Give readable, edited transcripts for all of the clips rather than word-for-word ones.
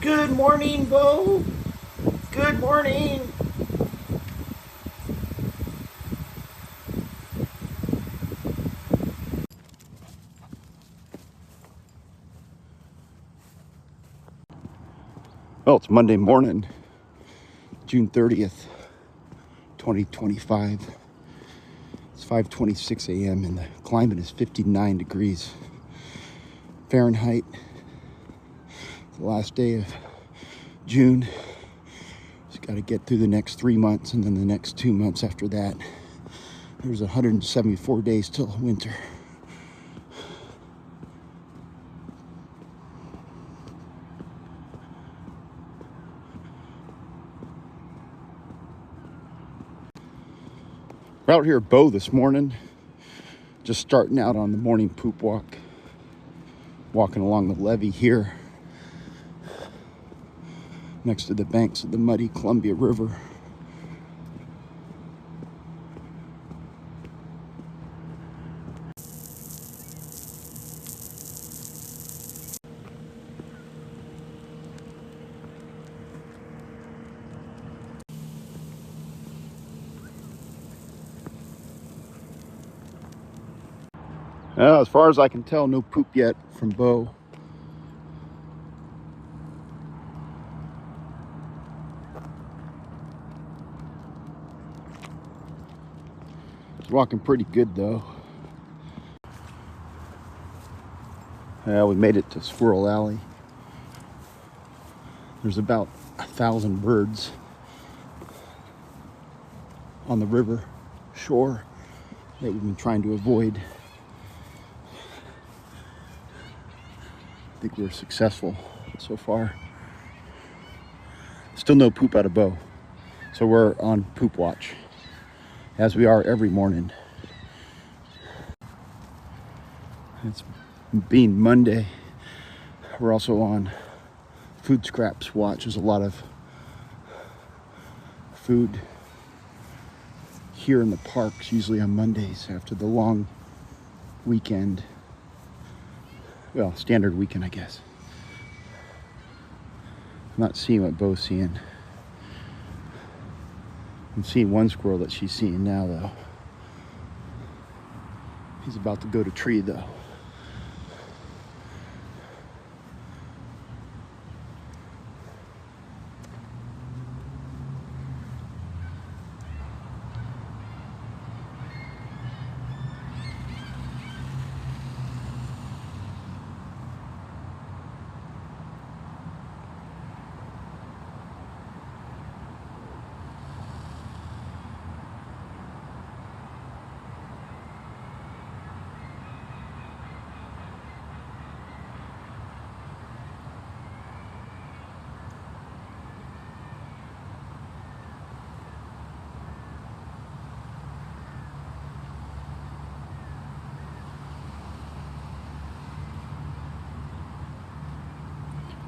Good morning, Beau. Good morning. Well, it's Monday morning, June 30th, 2025. It's 5:26 a.m. and the climate is 59 degrees Fahrenheit. It's the last day of June. Just got to get through the next 3 months, and then the next 2 months after that. There's 174 days till winter. We're out here at Beau this morning, just starting out on the morning poop walk. Walking along the levee here, next to the banks of the muddy Columbia River. As far as I can tell, no poop yet from Beau. He's walking pretty good though. We made it to Squirrel Alley. There's about 1,000 birds on the river shore that we've been trying to avoid. I think we're successful so far. Still no poop out of Beau, so we're on poop watch, as we are every morning. It's being Monday, we're also on food scraps watch. There's a lot of food here in the parks, usually on Mondays after the long weekend. Well, standard weekend, I guess. I'm not seeing what Beau's seeing. I'm seeing one squirrel that she's seeing now, though. He's about to go to tree, though.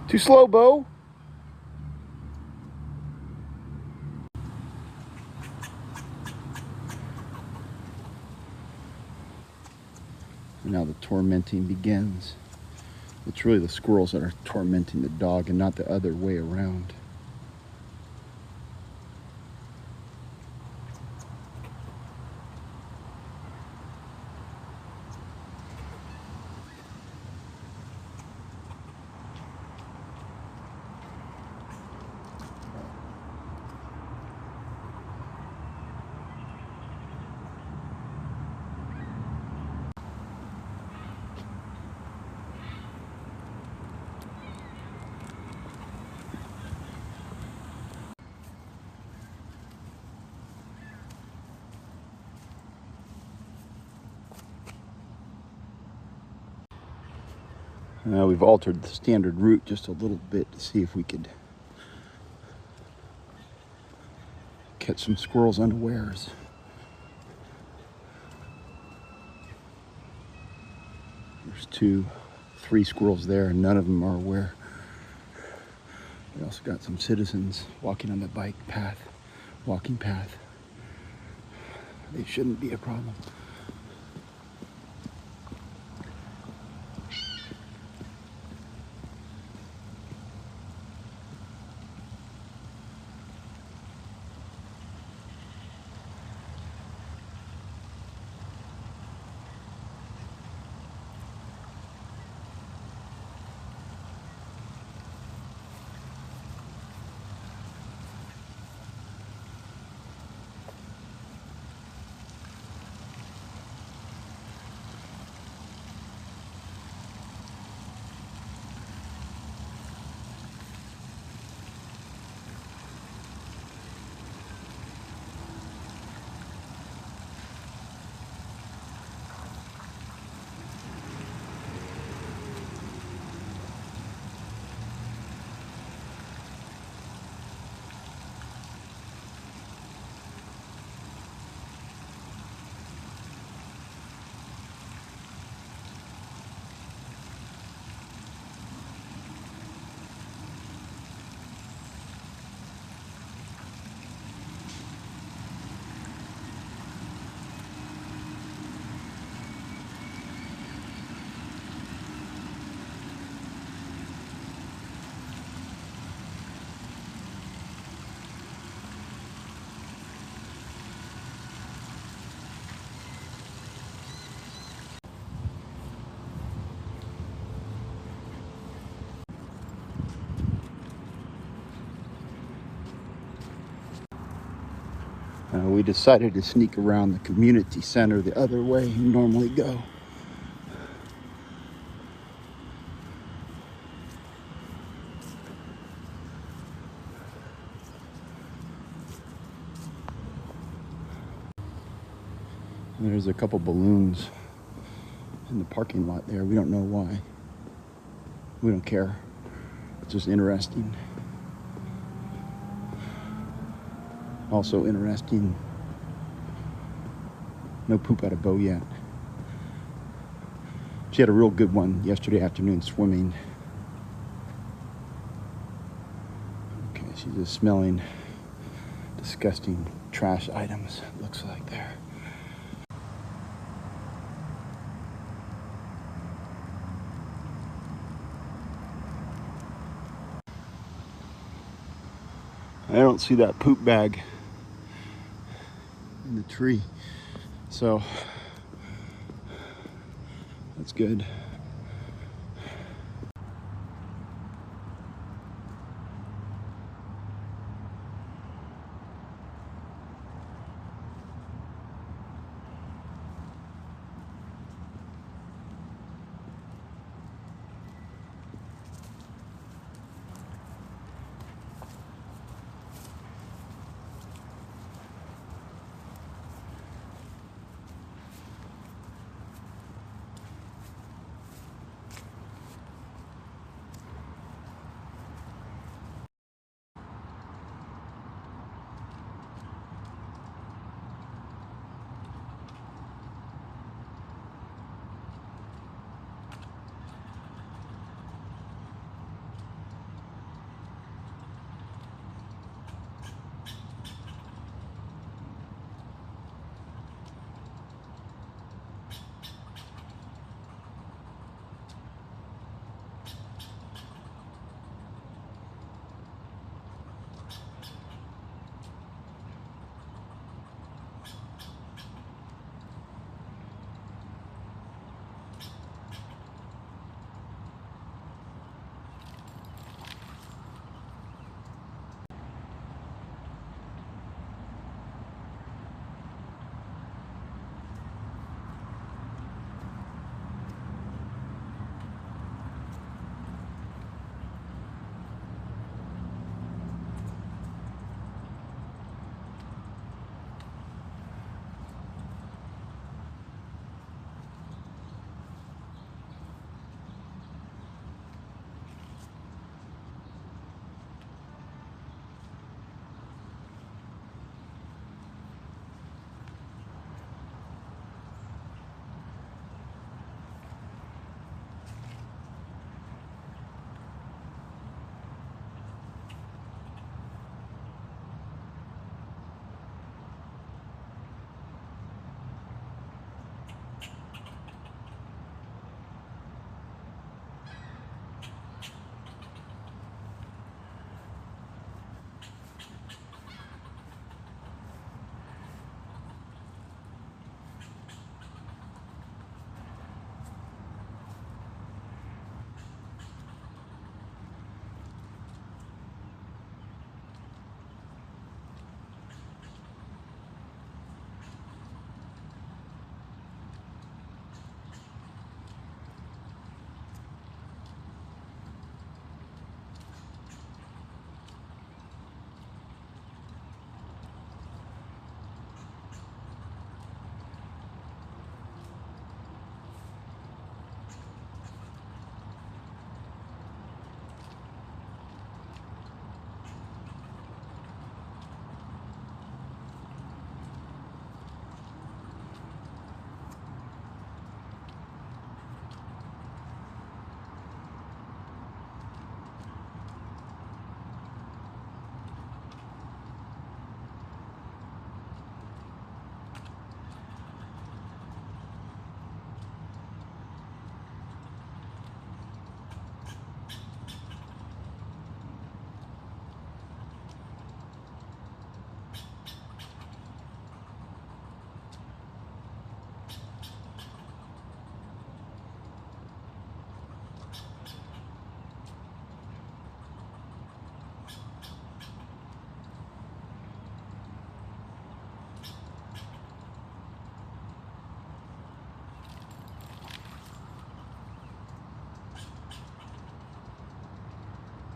Too slow, Beau. And now the tormenting begins. It's really the squirrels that are tormenting the dog and not the other way around. We've altered the standard route just a little bit to see if we could catch some squirrels unawares. There's 3 squirrels there, and none of them are aware. We also got some citizens walking on the walking path. They shouldn't be a problem. We decided to sneak around the community center the other way we normally go. There's a couple balloons in the parking lot there. We don't know why. We don't care. It's just interesting. Also interesting, no poop out of Beau yet. She had a real good one yesterday afternoon swimming. Okay, she's just smelling disgusting trash items, looks like there. I don't see that poop bag in the tree, so that's good.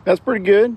That's pretty good.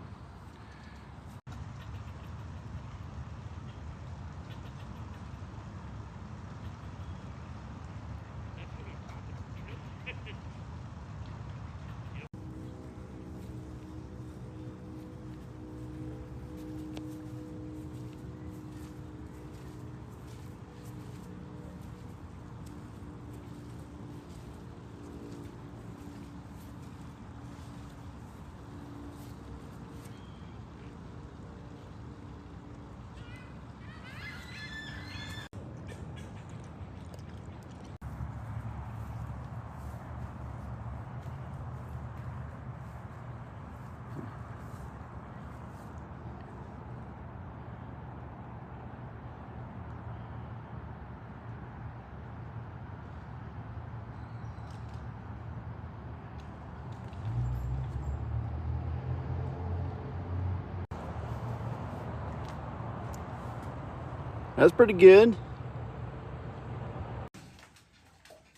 That's pretty good.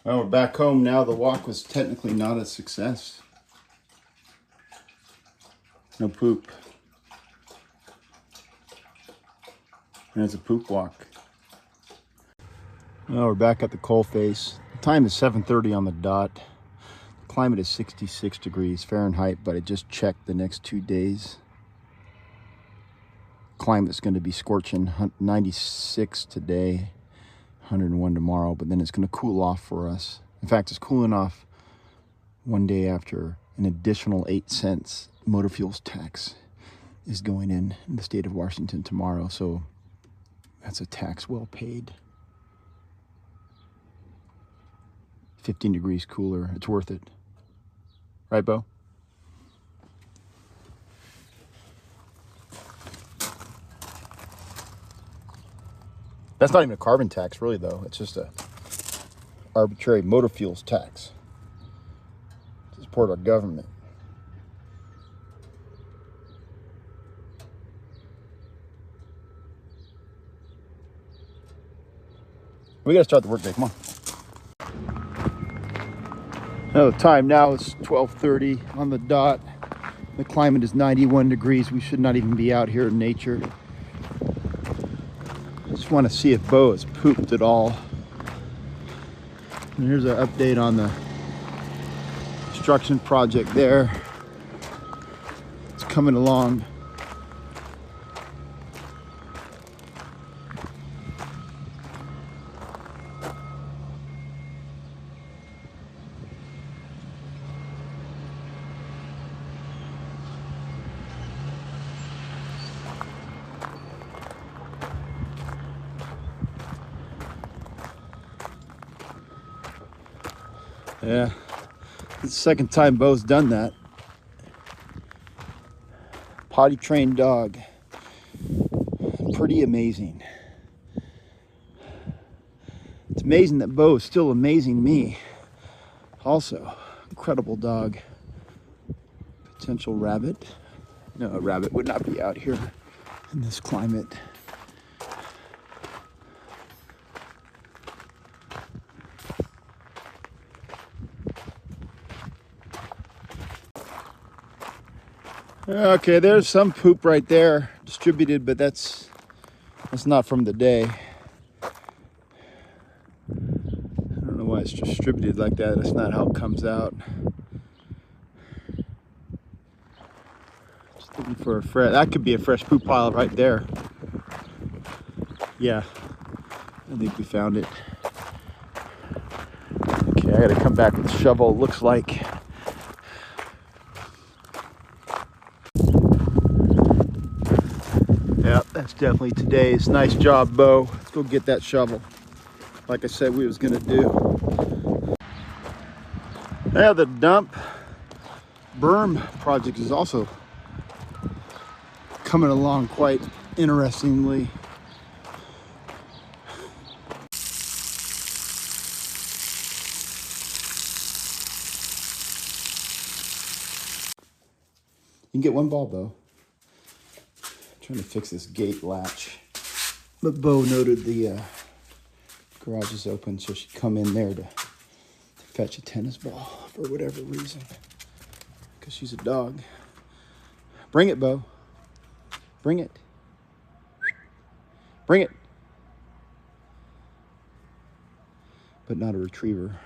Well, we're back home now. The walk was technically not a success. No poop. And it's a poop walk. Well, we're back at the coal face. The time is 7:30 on the dot. The climate is 66 degrees Fahrenheit, but I just checked the next 2 days. Climate's going to be scorching, 96 today, 101 tomorrow, but then it's going to cool off for us. In fact, it's cooling off one day after an additional 8 cents motor fuels tax is going in the state of Washington tomorrow. So that's a tax well paid. 15 degrees cooler. It's worth it. Right, Beau? That's not even a carbon tax, really, though. It's just a arbitrary motor fuels tax to support our government. We gotta start the workday. Come on. Now the time now is 12:30 on the dot. The climate is 91 degrees. We should not even be out here in nature. Just want to see if Beau has pooped at all. And here's an update on the construction project there. It's coming along. Yeah, it's the second time Beau's done that. Potty trained dog. Pretty amazing. It's amazing that Beau is still amazing me. Also, incredible dog. Potential rabbit. No, a rabbit would not be out here in this climate. Okay, there's some poop right there distributed, but that's not from the day. I don't know why it's distributed like that. That's not how it comes out. Just looking for a fresh. That could be a fresh poop pile right there. Yeah, I think we found it. Okay, I gotta come back with a shovel. Looks like. Yeah, that's definitely today's. Nice job, Beau. Let's go get that shovel. Like I said we was gonna do. Yeah, the dump berm project is also coming along quite interestingly. You can get one ball, Beau. Trying to fix this gate latch, but Beau noted the garage is open, so she'd come in there to fetch a tennis ball for whatever reason, because she's a dog. Bring it, Beau. Bring it. Bring it. But not a retriever.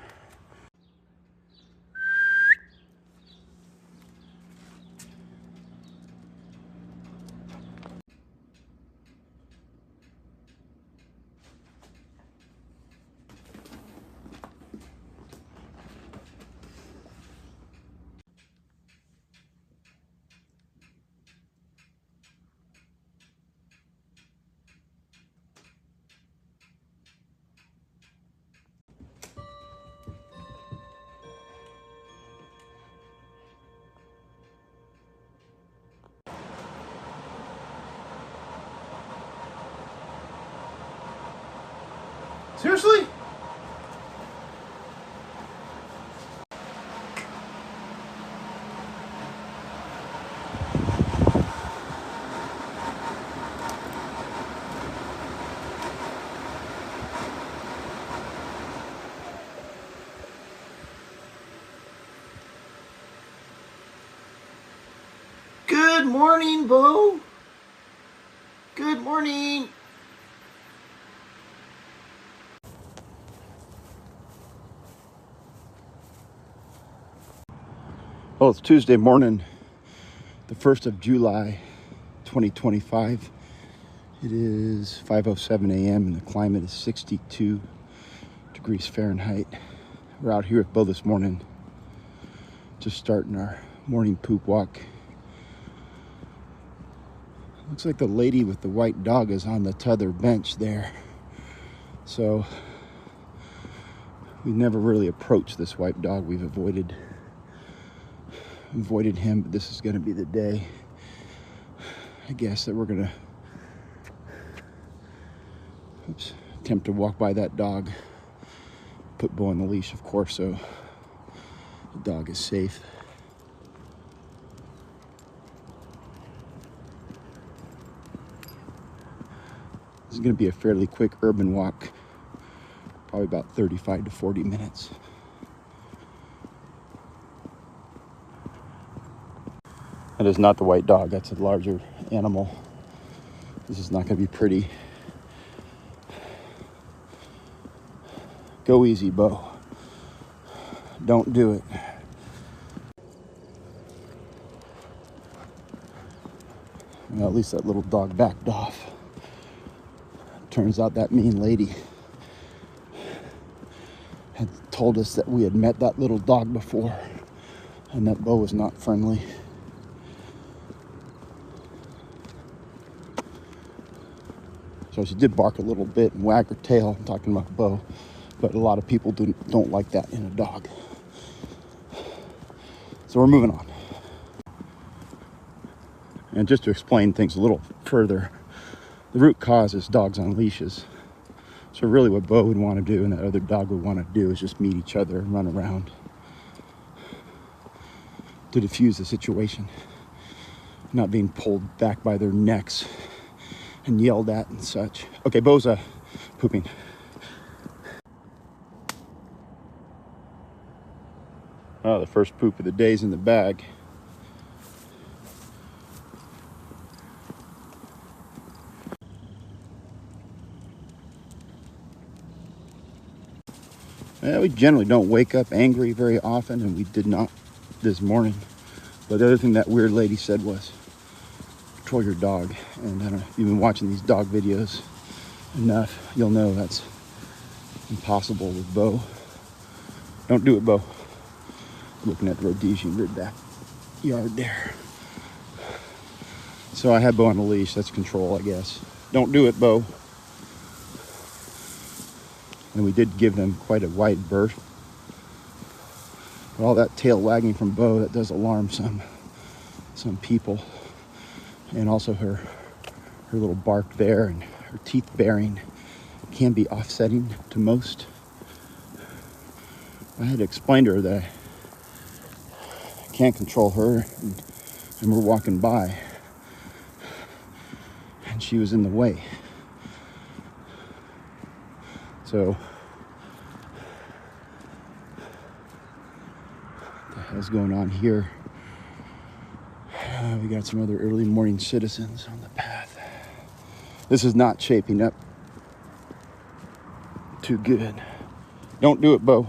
Seriously? Good morning, Beau. Good morning. Well, it's Tuesday morning, the 1st of July, 2025. It is 5:07 a.m. and the climate is 62 degrees Fahrenheit. We're out here with Beau this morning, just starting our morning poop walk. Looks like the lady with the white dog is on the t'other bench there. So we've never really approached this white dog. We've avoided him, but this is going to be the day, I guess, that we're going to attempt to walk by that dog. Put Beau on the leash, of course, so the dog is safe. This is going to be a fairly quick urban walk, probably about 35 to 40 minutes. That is not the white dog, that's a larger animal. This is not going to be pretty. Go easy, Beau. Don't do it. Well, at least that little dog backed off. Turns out that mean lady had told us that we had met that little dog before and that Beau was not friendly. So she did bark a little bit and wag her tail, talking about Beau, but a lot of people don't like that in a dog. So we're moving on. And just to explain things a little further, the root cause is dogs on leashes. So really what Beau would want to do and that other dog would want to do is just meet each other and run around to diffuse the situation. Not being pulled back by their necks and yelled at and such. Okay, Beau's pooping. Oh, the first poop of the day's in the bag. Yeah, we generally don't wake up angry very often, and we did not this morning. But the other thing that weird lady said was, control your dog. And I don't know, if you've been watching these dog videos enough, you'll know that's impossible with Beau. Don't do it, Beau. Looking at the Rhodesian ridgeback yard there. So I had Beau on a leash. That's control, I guess. Don't do it, Beau. And we did give them quite a wide berth. But all that tail wagging from Beau, that does alarm some people. And also her little bark there and her teeth baring can be offsetting to most. I had to explain to her that I can't control her, and we're walking by, and she was in the way. So what the hell's going on here? We got some other early morning citizens on the path. This is not shaping up too good. Don't do it, Beau.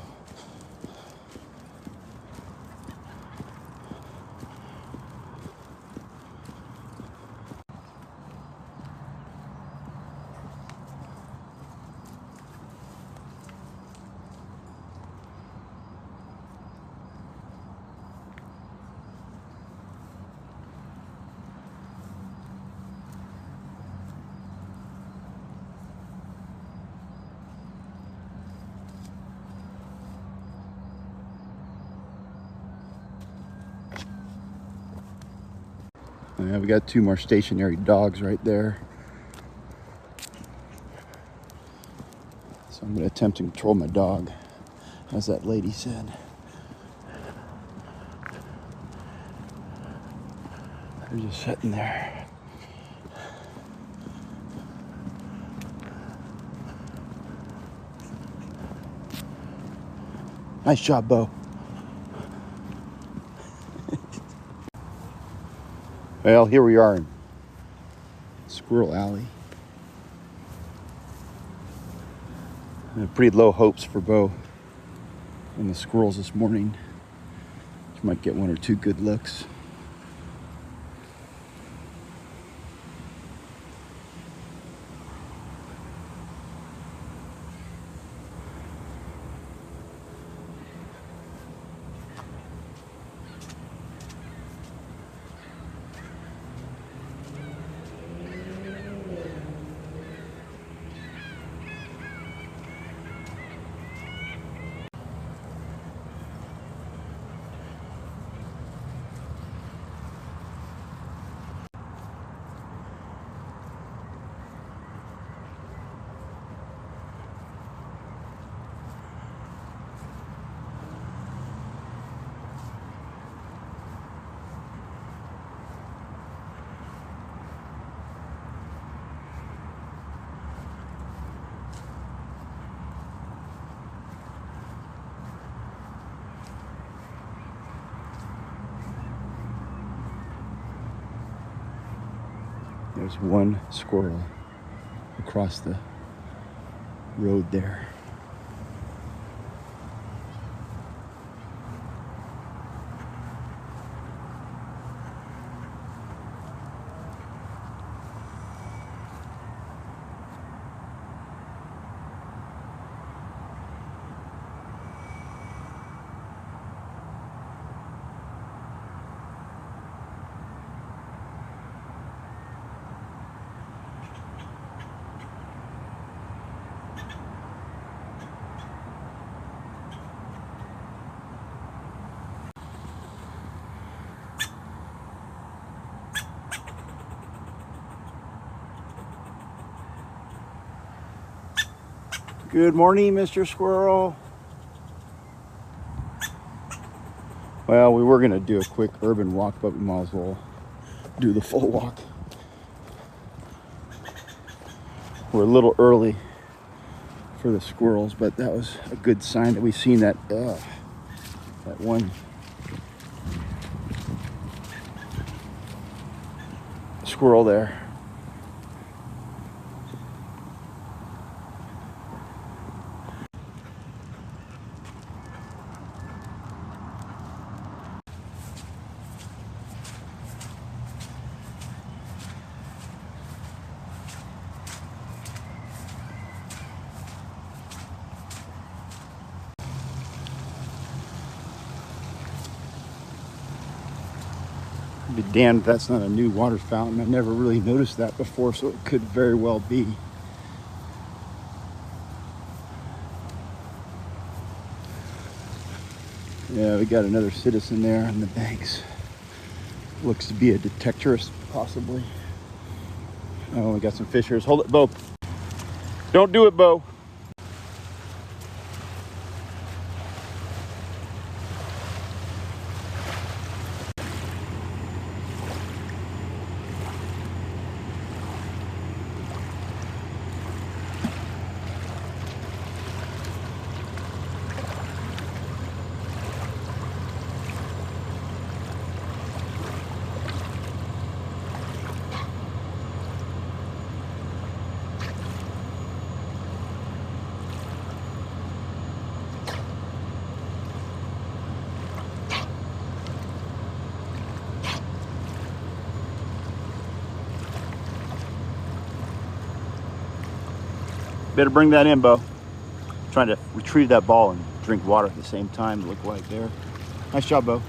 Yeah, we got two more stationary dogs right there. So I'm going to attempt to control my dog, as that lady said. They're just sitting there. Nice job, Beau. Well, here we are in Squirrel Alley. Pretty low hopes for Beau and the squirrels this morning. She might get one or two good looks. There's one squirrel across the road there. Good morning, Mr. Squirrel. Well, we were gonna do a quick urban walk, but we might as well do the full walk. We're a little early for the squirrels, but that was a good sign that we've seen that one squirrel there. Be damned if that's not a new water fountain. I've never really noticed that before, so it could very well be. Yeah, we got another citizen there on the banks. Looks to be a detectorist, possibly. Oh, we got some fishers. Hold it, Beau. Don't do it, Beau. Better bring that in, Beau. Trying to retrieve that ball and drink water at the same time. Look like there. Nice job, Beau.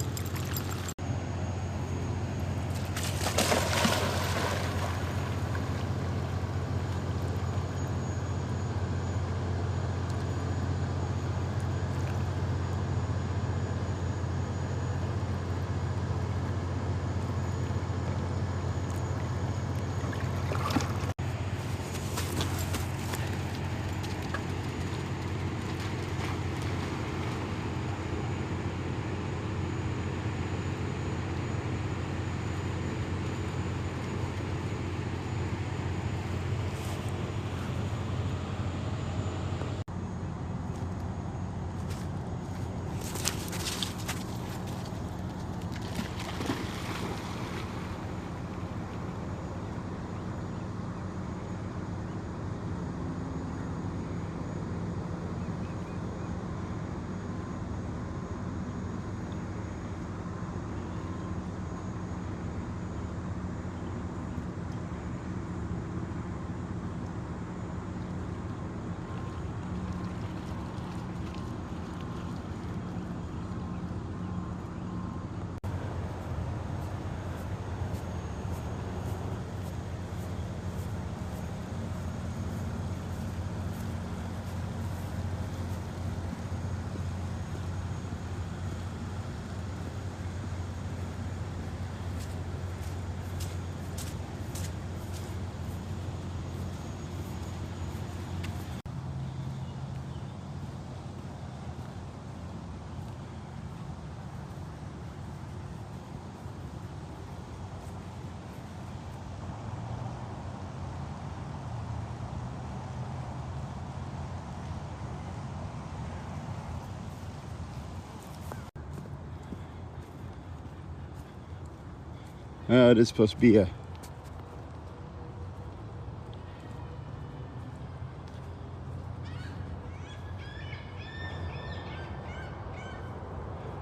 It is supposed to be a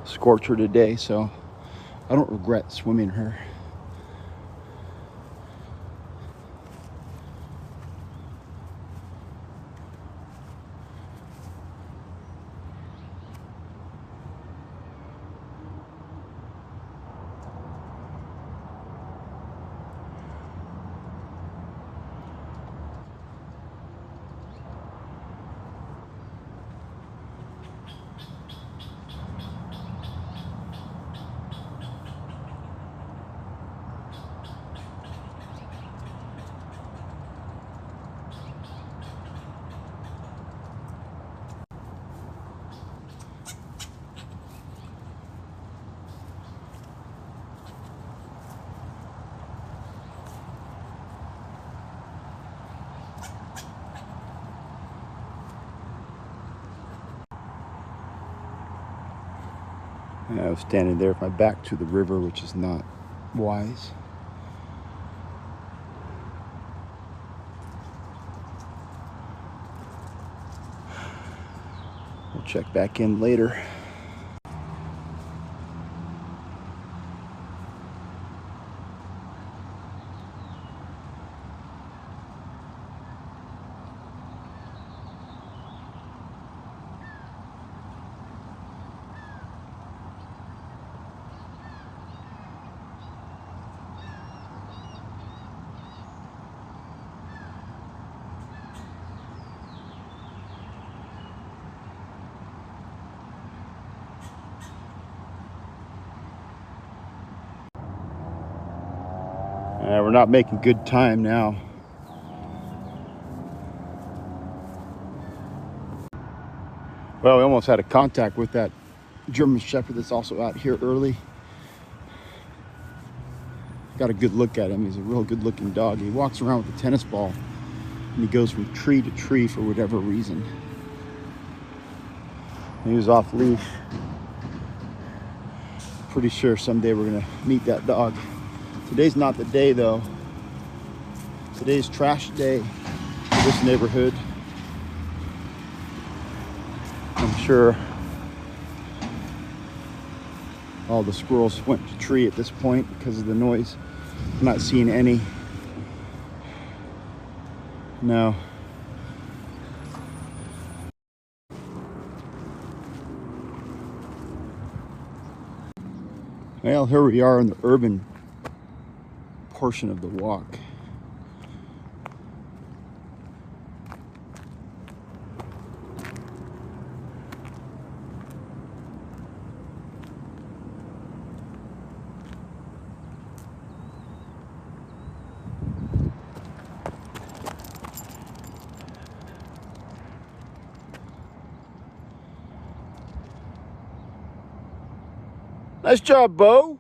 scorcher today, so I don't regret swimming her. And I was standing there with my back to the river, which is not wise. We'll check back in later. We're not making good time now. Well, we almost had a contact with that German Shepherd that's also out here early. Got a good look at him. He's a real good looking dog. He walks around with a tennis ball and he goes from tree to tree for whatever reason. He was off leash. Pretty sure someday we're gonna meet that dog. Today's not the day though. Today's trash day for this neighborhood. I'm sure all the squirrels went to tree at this point because of the noise. I'm not seeing any. No. Well, here we are in the urban portion of the walk. Nice job, Beau.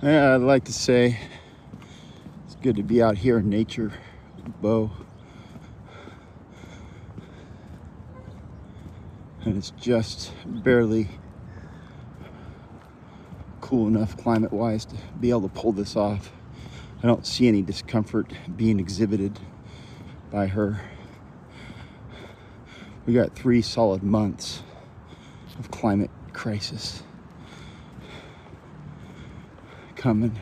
Yeah, I'd like to say it's good to be out here in nature with Beau. And it's just barely cool enough climate-wise to be able to pull this off. I don't see any discomfort being exhibited by her. We got 3 solid months of climate crisis coming.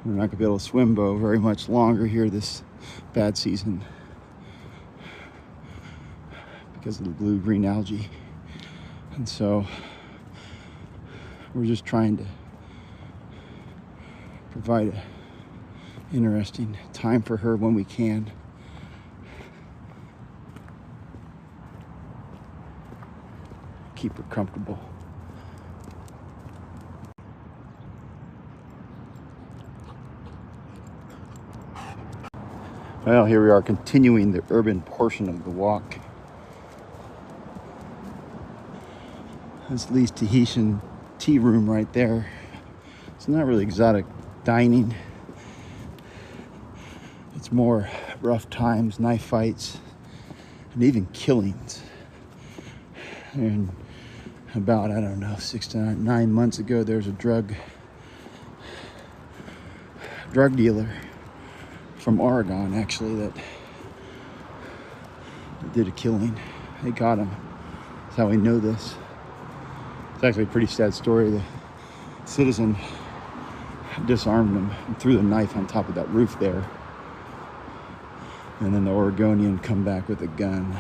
We're not gonna be able to swim, Beau, very much longer here this bad season because of the blue-green algae. And so we're just trying to provide a interesting time for her when we can. Keep her comfortable. Well, here we are continuing the urban portion of the walk. This Lee's Tahitian tea room right there. It's not really exotic dining. It's more rough times, knife fights, and even killings. And about, I don't know, 6 to 9 months ago, there was a drug dealer from Oregon, actually, that did a killing. They got him. That's how we know this. It's actually a pretty sad story. The citizen disarmed him and threw the knife on top of that roof there. And then the Oregonian come back with a gun.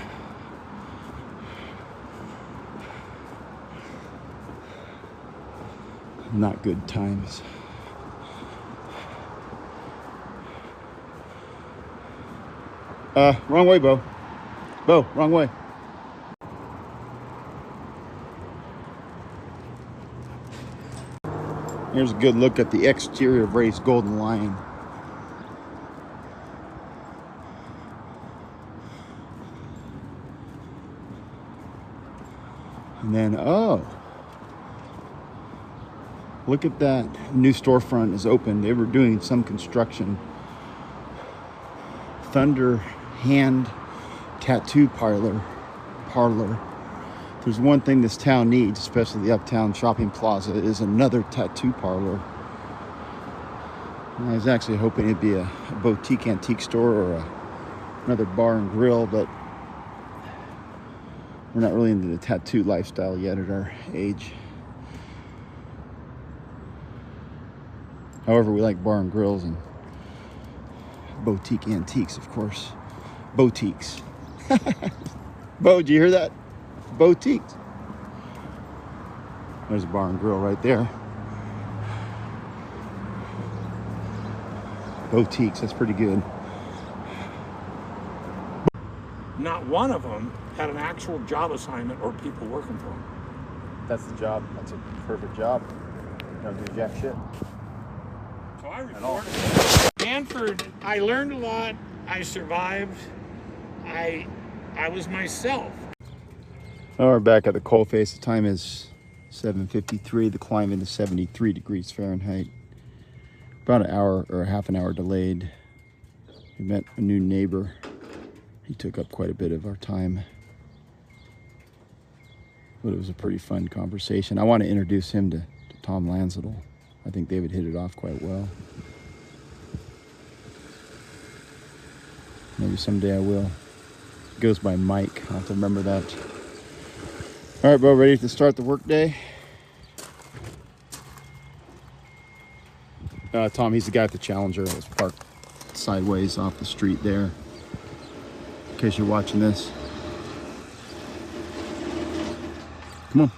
Not good times. Wrong way, Beau. Beau, wrong way. Here's a good look at the exterior of Ray's Golden Lion. And then, oh, look at that new storefront is open. They were doing some construction. Thunder Hand Tattoo Parlor. There's one thing this town needs, especially the Uptown Shopping Plaza, is another tattoo parlor. I was actually hoping it'd be a boutique antique store or another bar and grill, but we're not really into the tattoo lifestyle yet at our age. However, we like bar and grills and boutique antiques, of course. Boutiques. Beau, did you hear that? Boutiques. There's a bar and grill right there. Boutiques, that's pretty good. Not one of them had an actual job assignment or people working for them. That's the job. That's a perfect job. Don't do jack shit. So I reported. Stanford, I learned a lot. I survived. I was myself. Well, we're back at the coalface. The time is 7:53. The climate is 73 degrees Fahrenheit. About an hour or a half an hour delayed. We met a new neighbor. He took up quite a bit of our time. But it was a pretty fun conversation. I want to introduce him to Tom Lanzadel. I think they would hit it off quite well. Maybe someday I will. It goes by Mike. I'll have to remember that. All right, Beau, ready to start the work day? Tom, he's the guy at the Challenger that was parked sideways off the street there. in case you're watching this. Come on.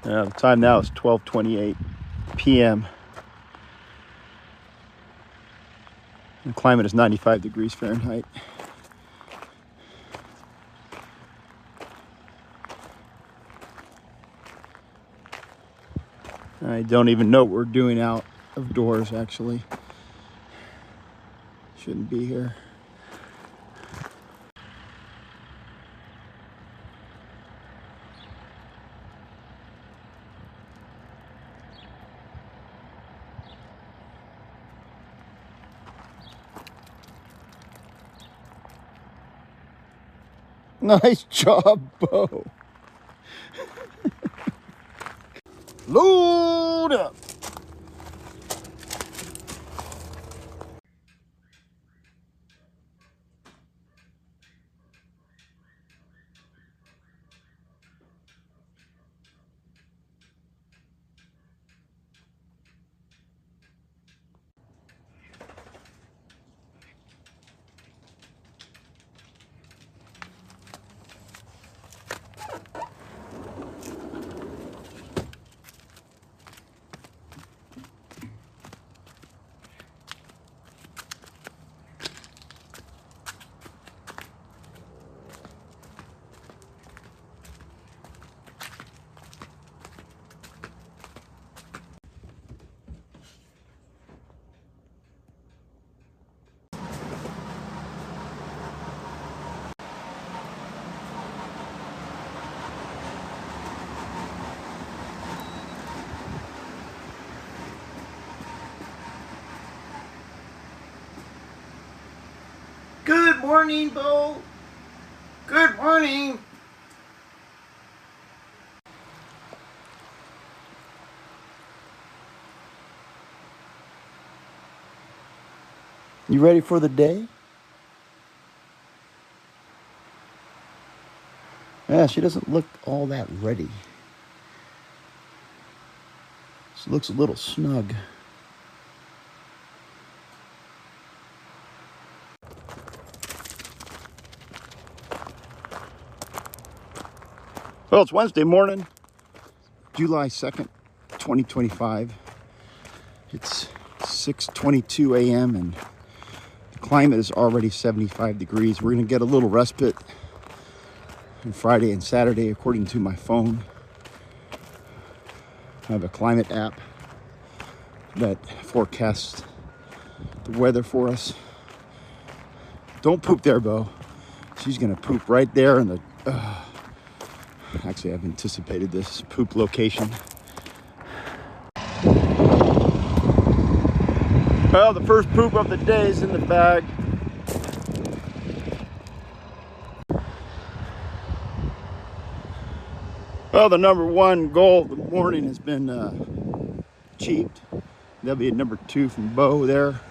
The time now is 12:28 p.m. The climate is 95 degrees Fahrenheit. I don't even know what we're doing out of doors, actually. Shouldn't be here. Nice job, Beau. Load up. Good morning, Beau. Good morning. You ready for the day? Yeah, she doesn't look all that ready. She looks a little snug. Well, it's Wednesday morning, July 2nd, 2025. It's 6:22 a.m. and the climate is already 75 degrees. We're going to get a little respite on Friday and Saturday, according to my phone. I have a climate app that forecasts the weather for us. Don't poop there, Beau. She's going to poop right there in the... Actually, I've anticipated this poop location. Well, the first poop of the day is in the bag. Well, the number one goal of the morning has been achieved. That'll be number 2 from Beau there.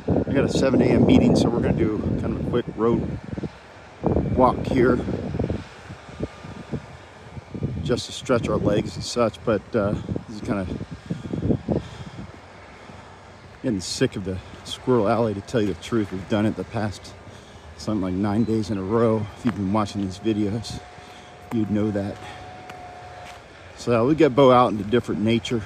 I got a 7 a.m. meeting, so we're going to do kind of a quick road walk here, just to stretch our legs and such. But this is kind of getting sick of the squirrel alley, to tell you the truth. We've done it the past something like 9 days in a row. If you've been watching these videos, you'd know that. So we get Beau out into different nature.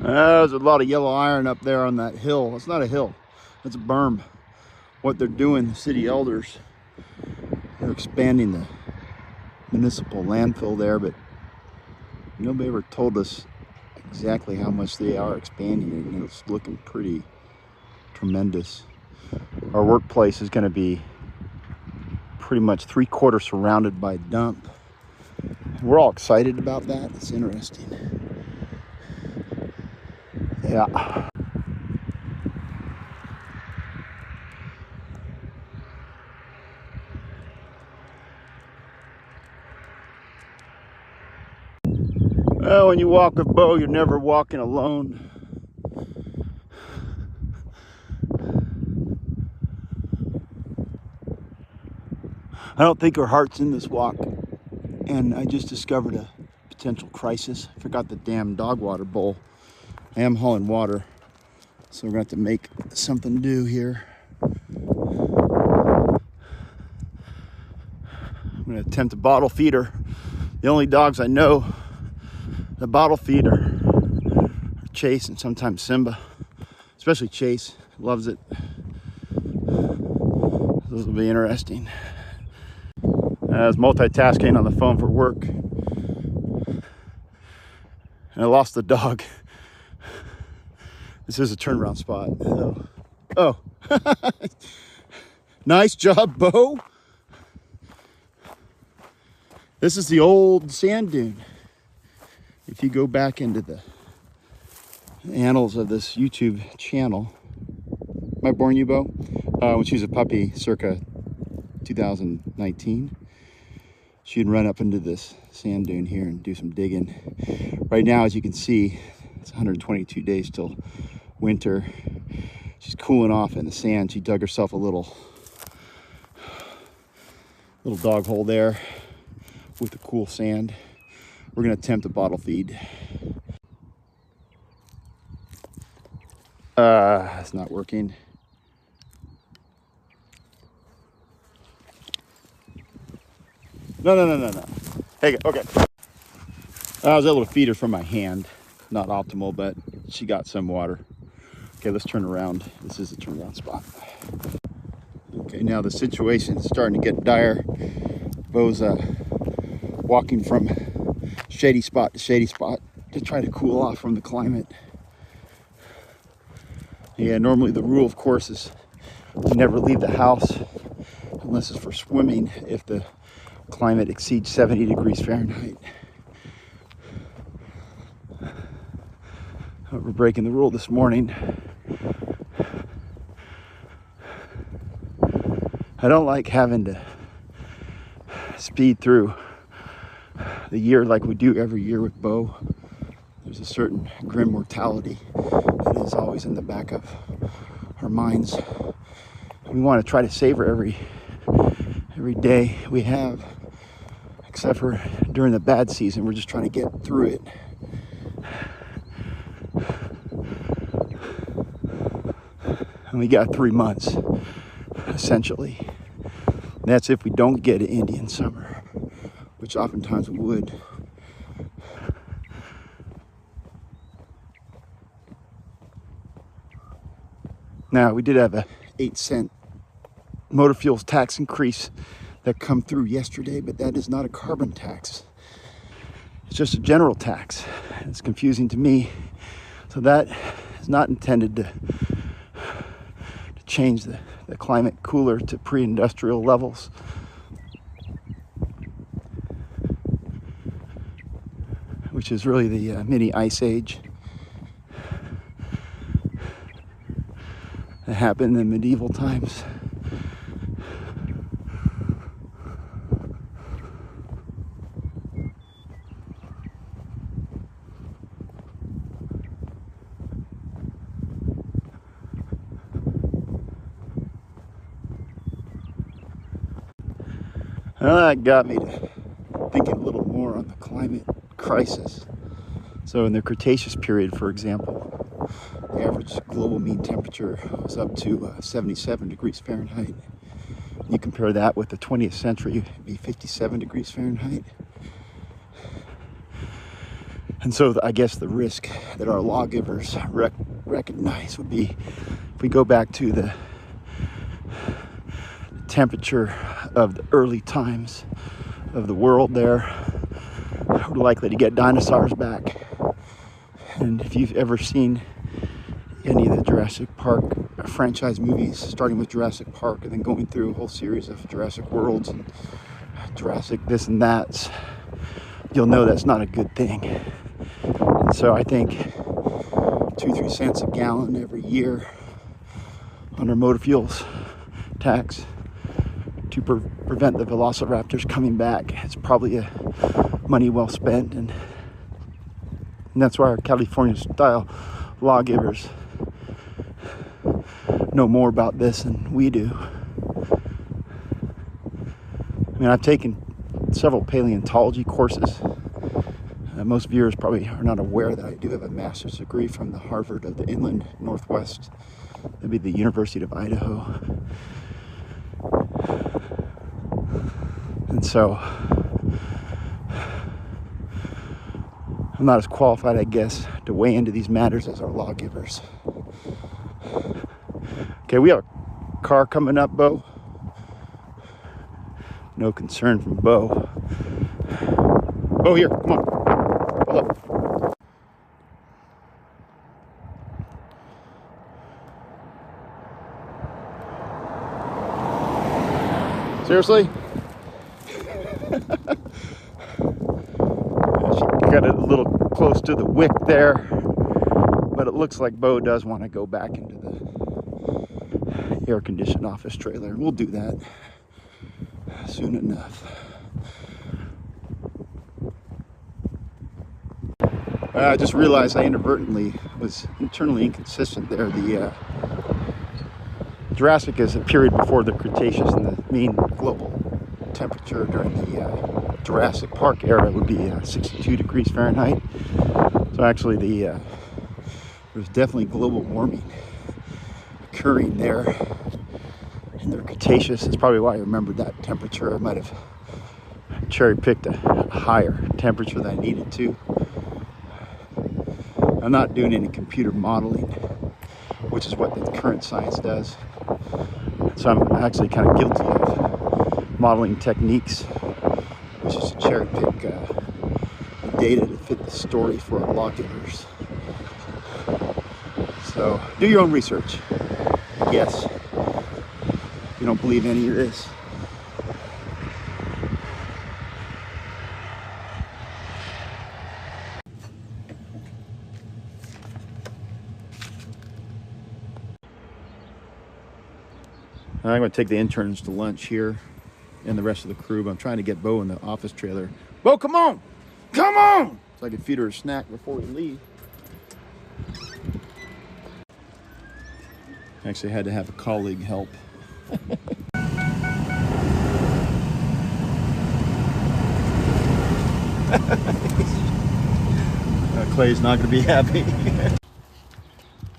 There's a lot of yellow iron up there on that hill. It's not a hill, it's a berm. What they're doing, the city elders, they're expanding the municipal landfill there, but nobody ever told us exactly how much they are expanding it, and it's looking pretty tremendous. Our workplace is going to be pretty much 3/4 surrounded by dump. We're all excited about that. It's interesting. Yeah. Well, when you walk with Beau, you're never walking alone. I don't think her heart's in this walk. And I just discovered a potential crisis. I forgot the damn dog water bowl. I am hauling water, so we're gonna have to make something do here. I'm gonna attempt to bottle feed her. The only dogs I know that bottle feed are Chase and sometimes Simba, especially Chase. Loves it. This will be interesting. I was multitasking on the phone for work, and I lost the dog. This is a turnaround spot. Oh. Nice job, Beau. This is the old sand dune. If you go back into the annals of this YouTube channel, am I boring you, Beau? When she was a puppy, circa 2019, she'd run up into this sand dune here and do some digging. Right now, as you can see, it's 122 days till winter. She's cooling off in the sand. She dug herself a little dog hole there with the cool sand. We're gonna attempt a bottle feed. It's not working. No. Hey, okay. I was able to feed her from my hand. Not optimal, but she got some water. Okay, let's turn around. This is a turnaround spot. Okay, now the situation's starting to get dire. Beau's walking from shady spot to shady spot to try to cool off from the climate. Yeah, normally the rule, of course, is to never leave the house unless it's for swimming if the climate exceeds 70 degrees Fahrenheit. We're breaking the rule this morning. I don't like having to speed through the year like we do every year with Beau. There's a certain grim mortality that is always in the back of our minds. We want to try to savor every day we have, except for during the bad season. We're just trying to get through it. And we got 3 months, essentially. And that's if we don't get an Indian summer, which oftentimes we would. Now, we did have a 8-cent motor fuels tax increase that come through yesterday, but that is not a carbon tax. It's just a general tax. It's confusing to me. So that is not intended to change the climate cooler to pre-industrial levels. Which is really the mini ice age that happened in medieval times. Well, that got me to thinking a little more on the climate crisis. So in the Cretaceous period, for example, the average global mean temperature was up to 77 degrees Fahrenheit. You compare that with the 20th century, it'd be 57 degrees Fahrenheit. And so I guess the risk that our lawgivers recognize would be if we go back to the temperature of the early times of the world there, we're likely to get dinosaurs back. And if you've ever seen any of the Jurassic Park franchise movies, starting with Jurassic Park and then going through a whole series of Jurassic Worlds and Jurassic this and that, you'll know that's not a good thing. And so I think 2-3 cents a gallon every year on our motor fuels tax to prevent the velociraptors coming back, it's probably a money well spent. And that's why our California style lawgivers know more about this than we do. I mean, I've taken several paleontology courses. Most viewers probably are not aware that I do have a master's degree from the Harvard of the Inland Northwest. That'd be the University of Idaho. And so I'm not as qualified, I guess, to weigh into these matters as our lawgivers. Okay, we have a car coming up, Beau. No concern from Beau. Beau, here, come on. Hold up. Seriously? She got it a little close to the wick there, but it looks like Beau does want to go back into the air-conditioned office trailer. We'll do that soon enough. I just realized I inadvertently was internally inconsistent there. The Jurassic is a period before the Cretaceous, and the mean global temperature during the Jurassic Park era would be 62 degrees Fahrenheit. So actually there's definitely global warming occurring there in the Cretaceous. That's probably why I remembered that temperature. I might have cherry-picked a higher temperature than I needed to. I'm not doing any computer modeling, which is what the current science does. So I'm actually kind of guilty of modeling techniques, which is to cherry pick the data to fit the story for our lawgivers. So do your own research, I guess. If you don't believe any of this. I'm going to take the interns to lunch here and the rest of the crew, but I'm trying to get Beau in the office trailer. Beau, come on! Come on! So I can feed her a snack before we leave. Actually, I had to have a colleague help. Clay's not going to be happy.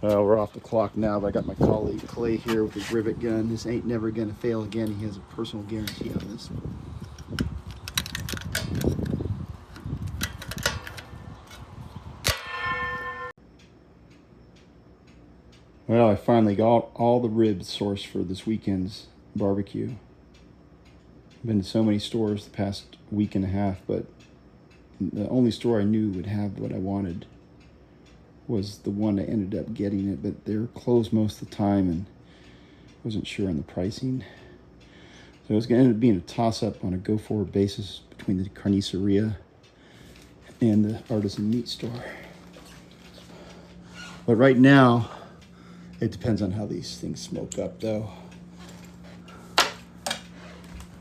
We're off the clock now, but I got my colleague Clay here with his rivet gun. This ain't never gonna fail again. He has a personal guarantee on this one. Well, I finally got all the ribs sourced for this weekend's barbecue. I've been to so many stores the past week and a half, but the only store I knew would have what I wanted was the one that ended up getting it, but they're closed most of the time and wasn't sure on the pricing. So it was going to end up being a toss-up on a go-forward basis between the carniceria and the artisan meat store. But right now, it depends on how these things smoke up, though.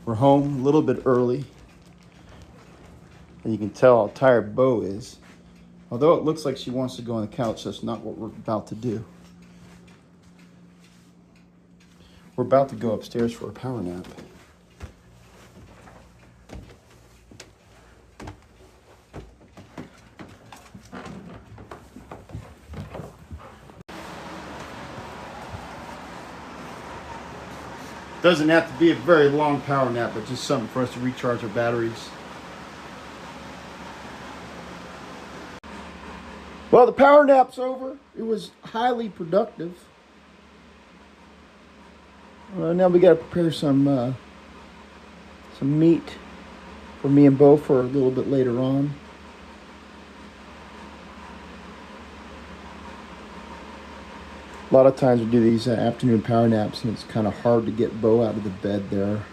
We're home a little bit early, and you can tell how tired Beau is. Although it looks like she wants to go on the couch, that's not what we're about to do. We're about to go upstairs for a power nap. Doesn't have to be a very long power nap, but just something for us to recharge our batteries. Well, the power nap's over. It was highly productive. Now we got to prepare some meat for me and Beau for a little bit later on. A lot of times we do these afternoon power naps, and it's kind of hard to get Beau out of the bed there.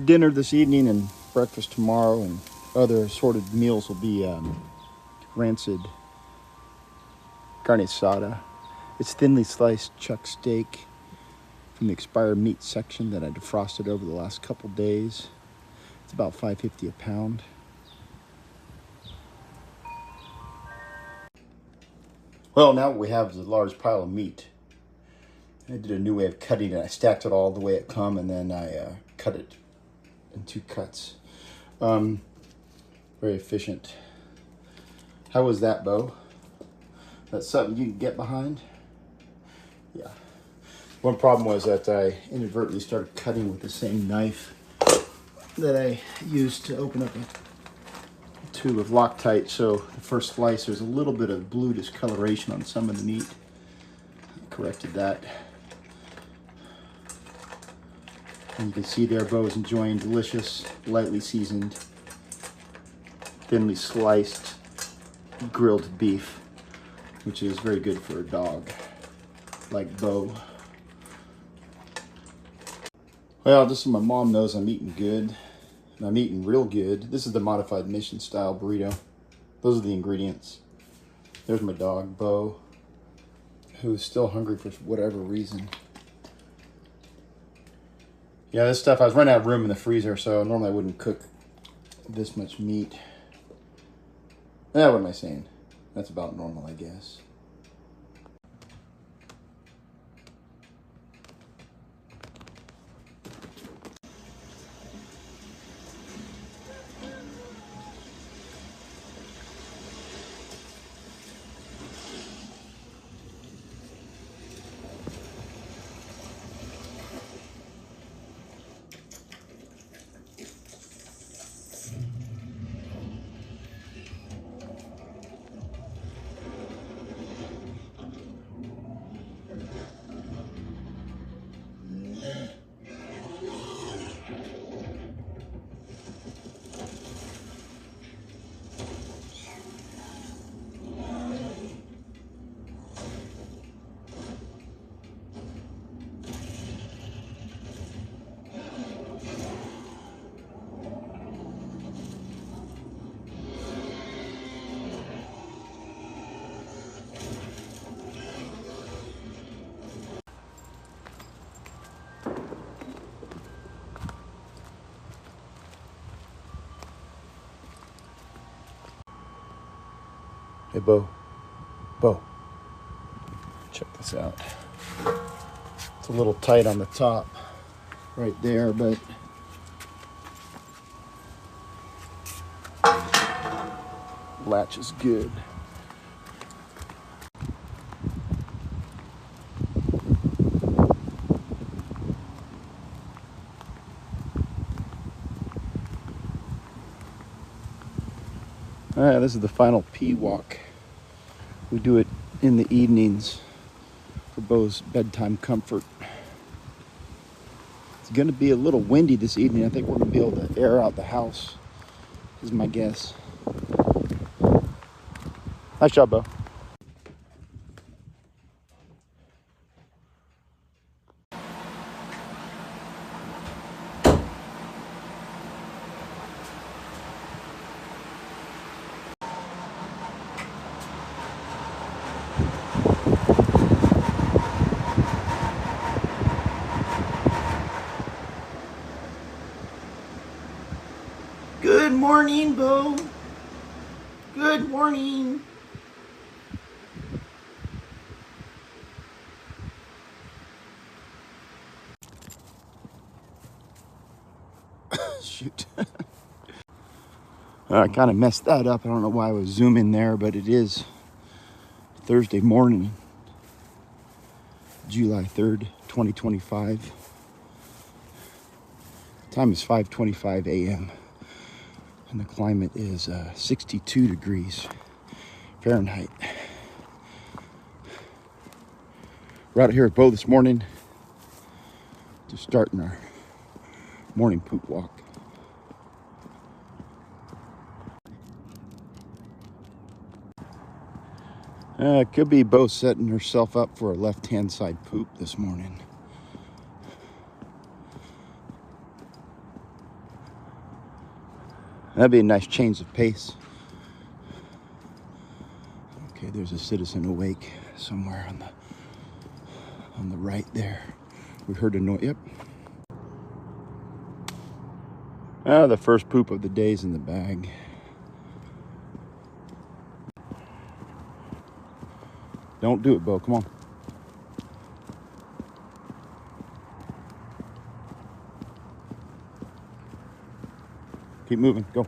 Dinner this evening and breakfast tomorrow, and other assorted meals will be rancid carne asada. It's thinly sliced chuck steak from the expired meat section that I defrosted over the last couple days. It's about $5.50 a pound. Well, now what we have is a large pile of meat. I did a new way of cutting it. I stacked it all the way it come, and then I cut it in 2 cuts. Very efficient. How was that, Beau? That's something you can get behind? Yeah. One problem was that I inadvertently started cutting with the same knife that I used to open up a tube of Loctite. So the first slice, there's a little bit of blue discoloration on some of the meat. I corrected that. And you can see there, Beau is enjoying delicious, lightly seasoned, thinly sliced, grilled beef, which is very good for a dog like Beau. Well, just so my mom knows I'm eating good, and I'm eating real good. This is the modified mission style burrito. Those are the ingredients. There's my dog, Beau, who's still hungry for whatever reason. Yeah, this stuff, I was running out of room in the freezer, so normally I wouldn't cook this much meat. What am I saying? That's about normal, I guess. Hey, Beau. Beau. Check this out. It's a little tight on the top right there, but latch is good. All right, this is the final pee walk. We do it in the evenings for Beau's bedtime comfort. It's gonna be a little windy this evening. I think we're gonna be able to air out the house, is my guess. Nice job, Beau. Good morning, Beau. Good morning. Shoot. I kind of messed that up. I don't know why I was zooming there, but it is Thursday morning. July 3rd, 2025. Time is 5:25 a.m. and the climate is 62 degrees Fahrenheit. We're out here at Beau this morning, just starting our morning poop walk. It could be Beau setting herself up for a left-hand side poop this morning. That'd be a nice change of pace. Okay, there's a citizen awake somewhere on the right there. We heard a noise. Yep. The first poop of the day's in the bag. Don't do it, Beau. Come on. Keep moving. Go.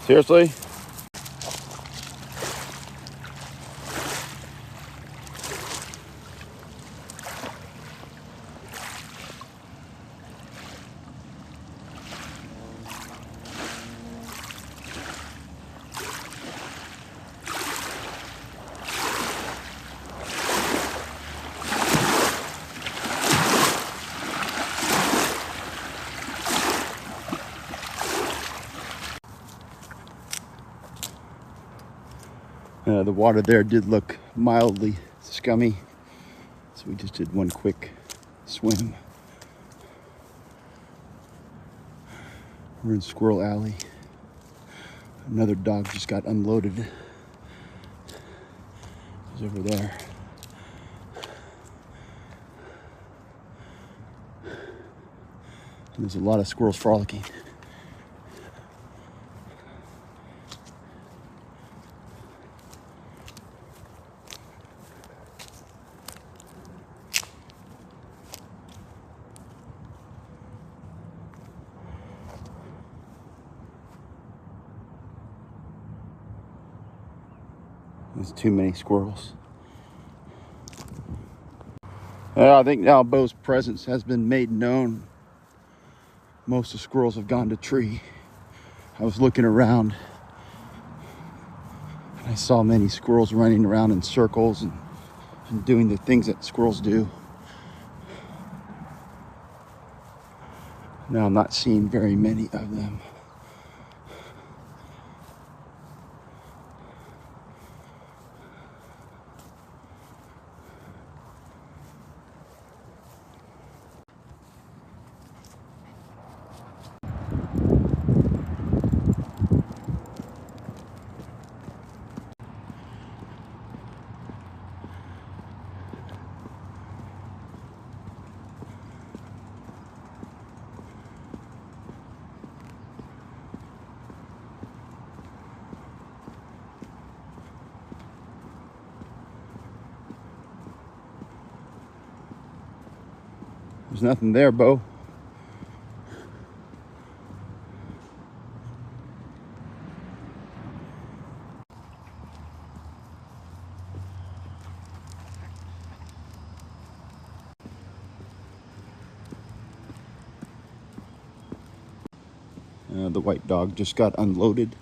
Seriously? The water there did look mildly scummy, so we just did one quick swim. We're in Squirrel Alley. Another dog just got unloaded. He's over there. And there's a lot of squirrels frolicking. There's too many squirrels. I think now Beau's presence has been made known. Most of the squirrels have gone to tree. I was looking around and I saw many squirrels running around in circles and doing the things that squirrels do. Now I'm not seeing very many of them. There's nothing there, Beau. The white dog just got unloaded.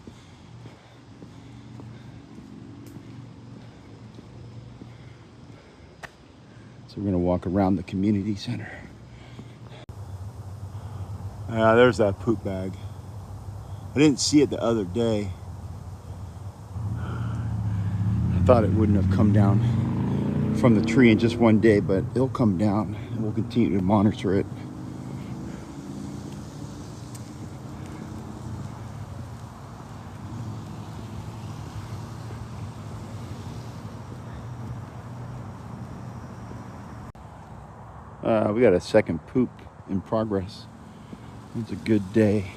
So we're gonna walk around the community center. There's that poop bag. I didn't see it the other day. I thought it wouldn't have come down from the tree in just one day, but it'll come down and we'll continue to monitor it. We got a second poop in progress. It's a good day.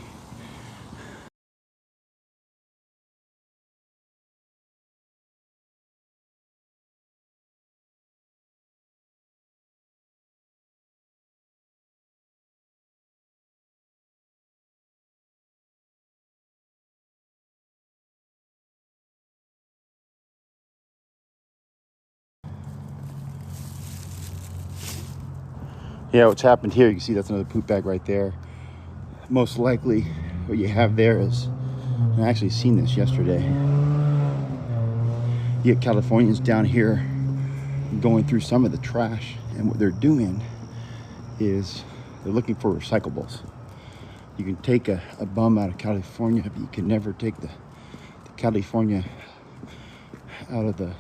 Yeah, what's happened here, you can see that's another poop bag right there. Most likely what you have there is, I actually seen this yesterday. You get Californians down here going through some of the trash, and what they're doing is they're looking for recyclables. You can take a bum out of California, but you can never take the California out of the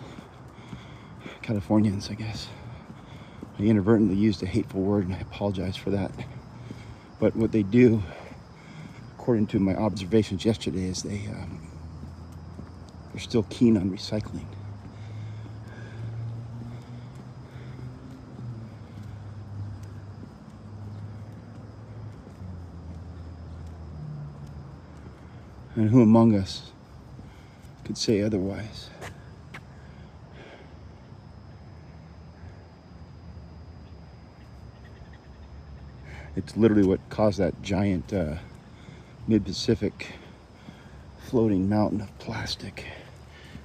Californians, I guess. I inadvertently used a hateful word and I apologize for that. But what they do, according to my observations yesterday, is they're still keen on recycling. And who among us could say otherwise? It's literally what caused that giant mid-Pacific floating mountain of plastic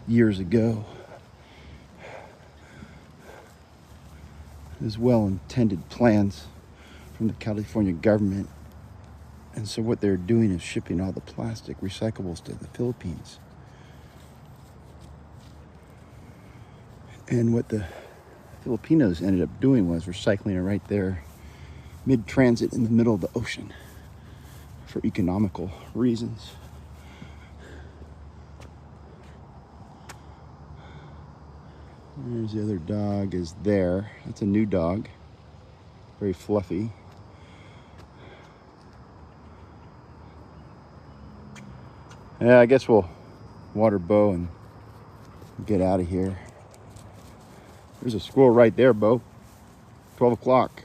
years ago. There's well-intended plans from the California government, and so what they're doing is shipping all the plastic recyclables to the Philippines. And what the Filipinos ended up doing was recycling it right there mid-transit in the middle of the ocean for economical reasons. There's the other dog is there. That's a new dog. Very fluffy. Yeah, I guess we'll water Beau and get out of here. There's a squirrel right there, Beau. 12 o'clock.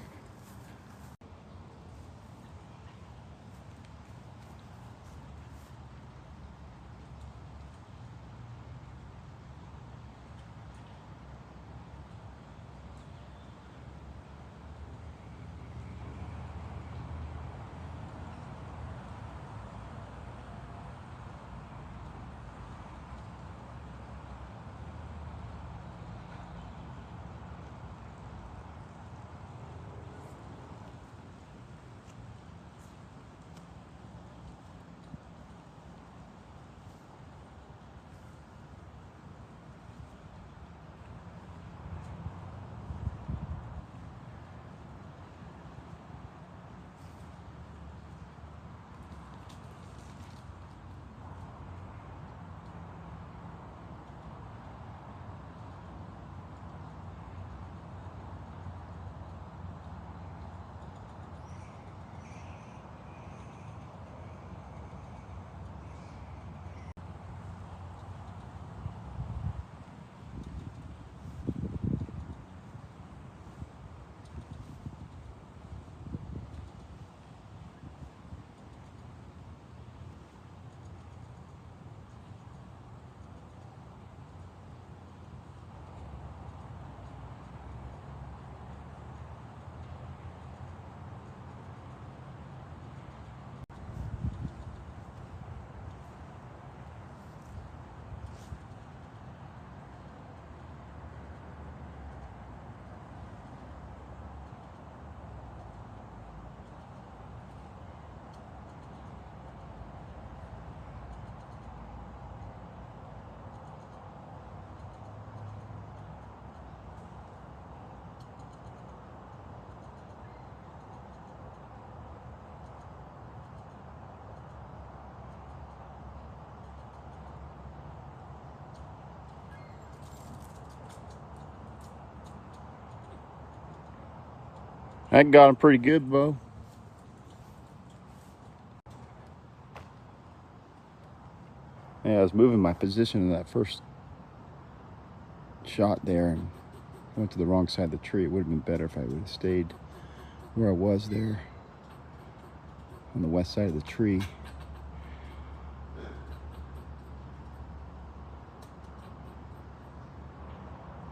That got him pretty good, Beau. Yeah, I was moving my position in that first shot there and went to the wrong side of the tree. It would have been better if I would have stayed where I was there on the west side of the tree.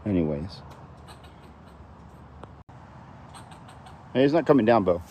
Anyways. Hey, he's not coming down, Beau.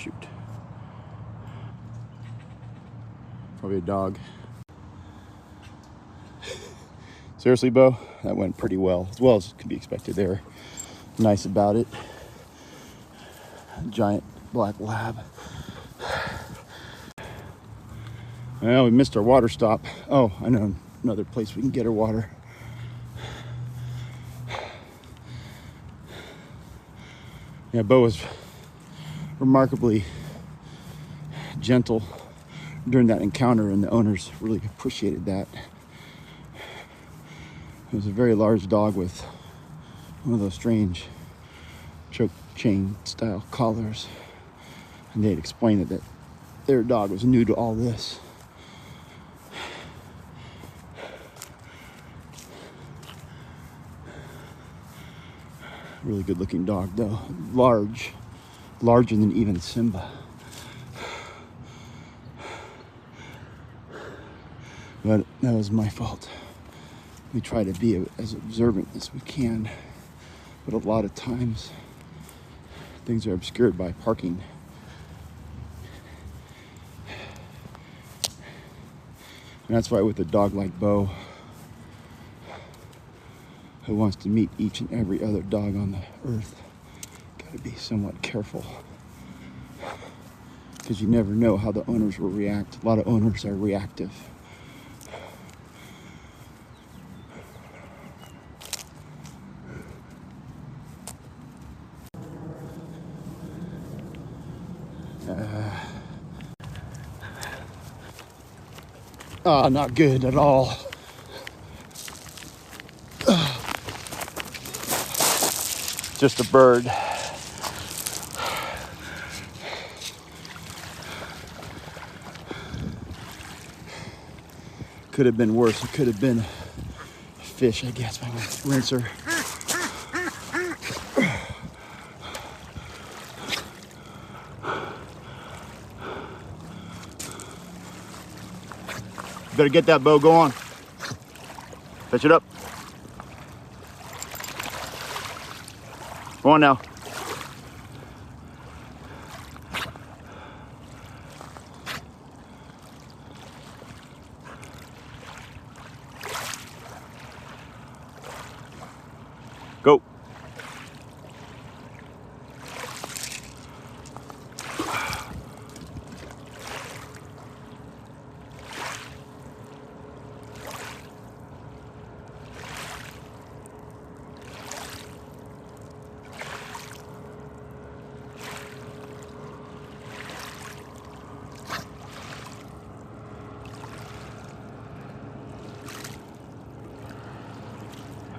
shoot. Probably a dog. Seriously, Beau, that went pretty well as can be expected. They're nice about it. Giant black lab. Well, we missed our water stop. Oh, I know another place we can get our water. Yeah, Beau was remarkably gentle during that encounter, and the owners really appreciated that. It was a very large dog with one of those strange choke chain style collars, and they'd explained that their dog was new to all this. Really good looking dog though. Larger than even Simba. But that was my fault. We try to be as observant as we can, but a lot of times things are obscured by parking. And that's why with a dog like Beau, who wants to meet each and every other dog on the earth, gotta be somewhat careful, because you never know how the owners will react. A lot of owners are reactive. Not good at all. Just a bird. Could have been worse. It could have been a fish, I guess, by my rinser. Better get that, Beau. Go on. Fetch it up. Go on now. Go.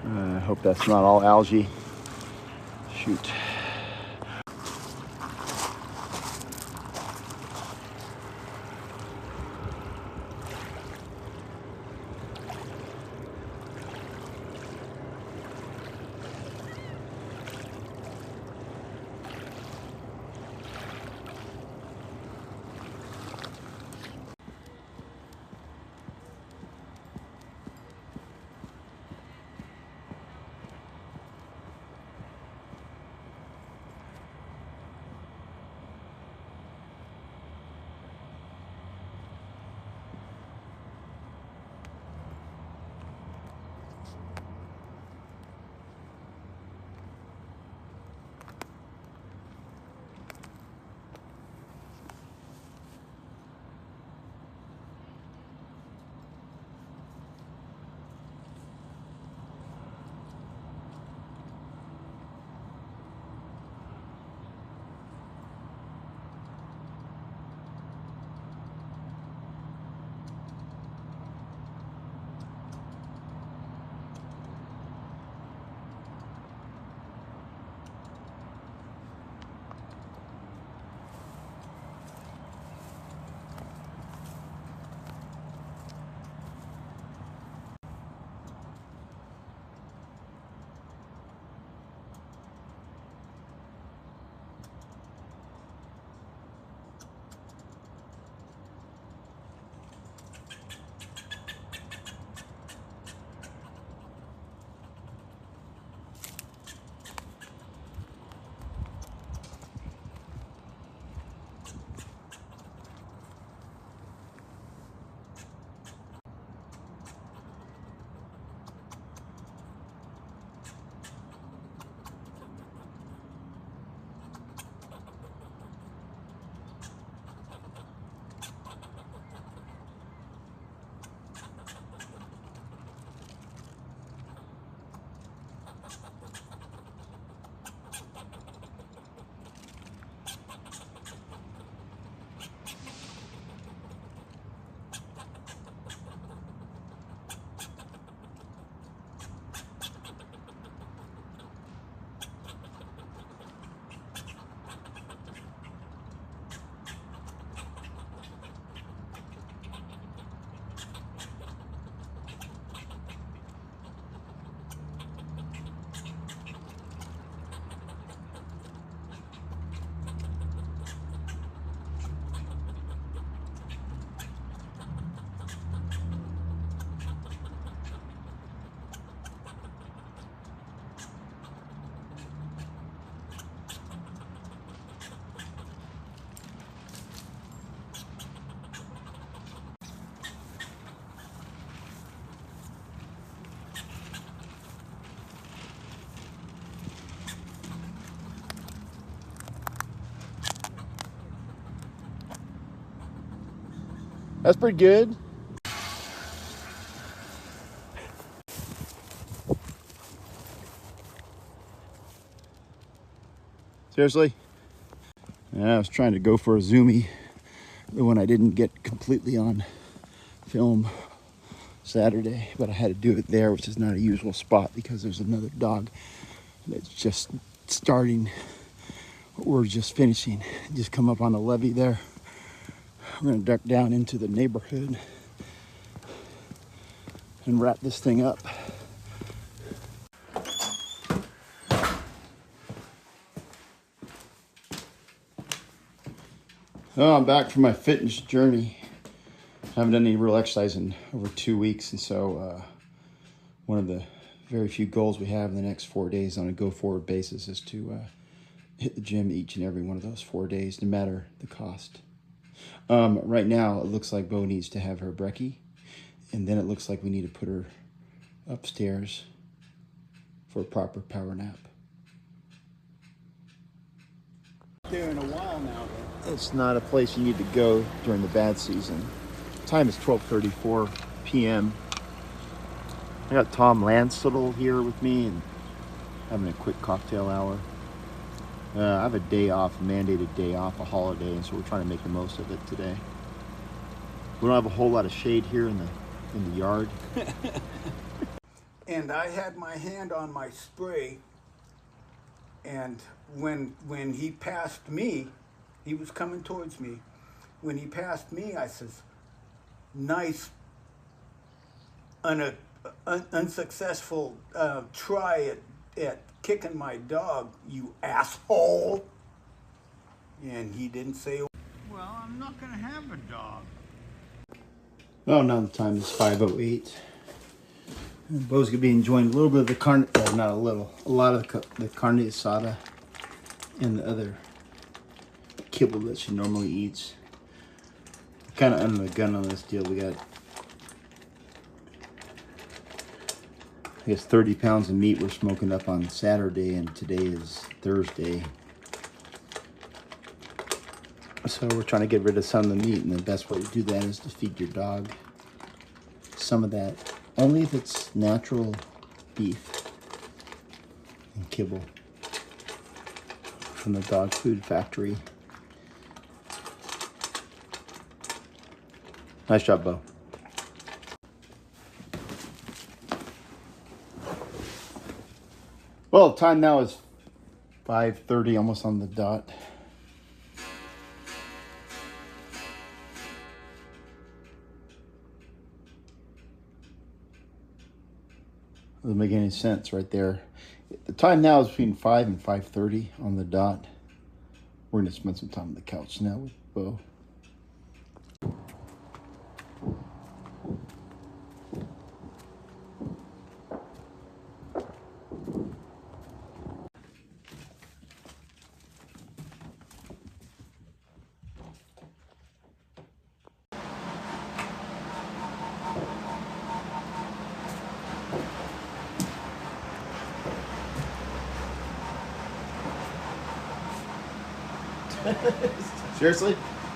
I hope that's not all algae. Shoot. That's pretty good. Seriously? Yeah, I was trying to go for a zoomie, the one I didn't get completely on film Saturday, but I had to do it there, which is not a usual spot because there's another dog that's just starting. We're just finishing. Just come up on the levee there. We're gonna duck down into the neighborhood and wrap this thing up. Oh, I'm back from my fitness journey. I haven't done any real exercise in over 2 weeks, and so one of the very few goals we have in the next 4 days on a go-forward basis is to hit the gym each and every one of those 4 days, no matter the cost. Right now, it looks like Beau needs to have her brekkie, and then it looks like we need to put her upstairs for a proper power nap. There in a while now, though. It's not a place you need to go during the bad season. Time is 12:34 p.m. I got Tom Lansittle here with me and having a quick cocktail hour. I have a day off, a mandated day off, a holiday, and so we're trying to make the most of it today. We don't have a whole lot of shade here in the yard. And I had my hand on my spray, and when he passed me, he was coming towards me. When he passed me, I says, "Nice, unsuccessful try at kicking my dog, you asshole." And he didn't say, "Well, I'm not gonna have a dog." Oh, now the time is 5:08. And Beau's gonna be enjoying a little bit of the not a little, a lot of the carne asada and the other kibble that she normally eats. Kind of under the gun on this deal. We got, I guess, 30 pounds of meat we're smoking up on Saturday, and today is Thursday. So we're trying to get rid of some of the meat, and the best way to do that is to feed your dog some of that. Only if it's natural beef and kibble from the dog food factory. Nice job, Beau. Well, the time now is 5:30, almost on the dot. Doesn't make any sense right there. The time now is between 5 and 5:30 on the dot. We're gonna spend some time on the couch now with Beau. Seriously?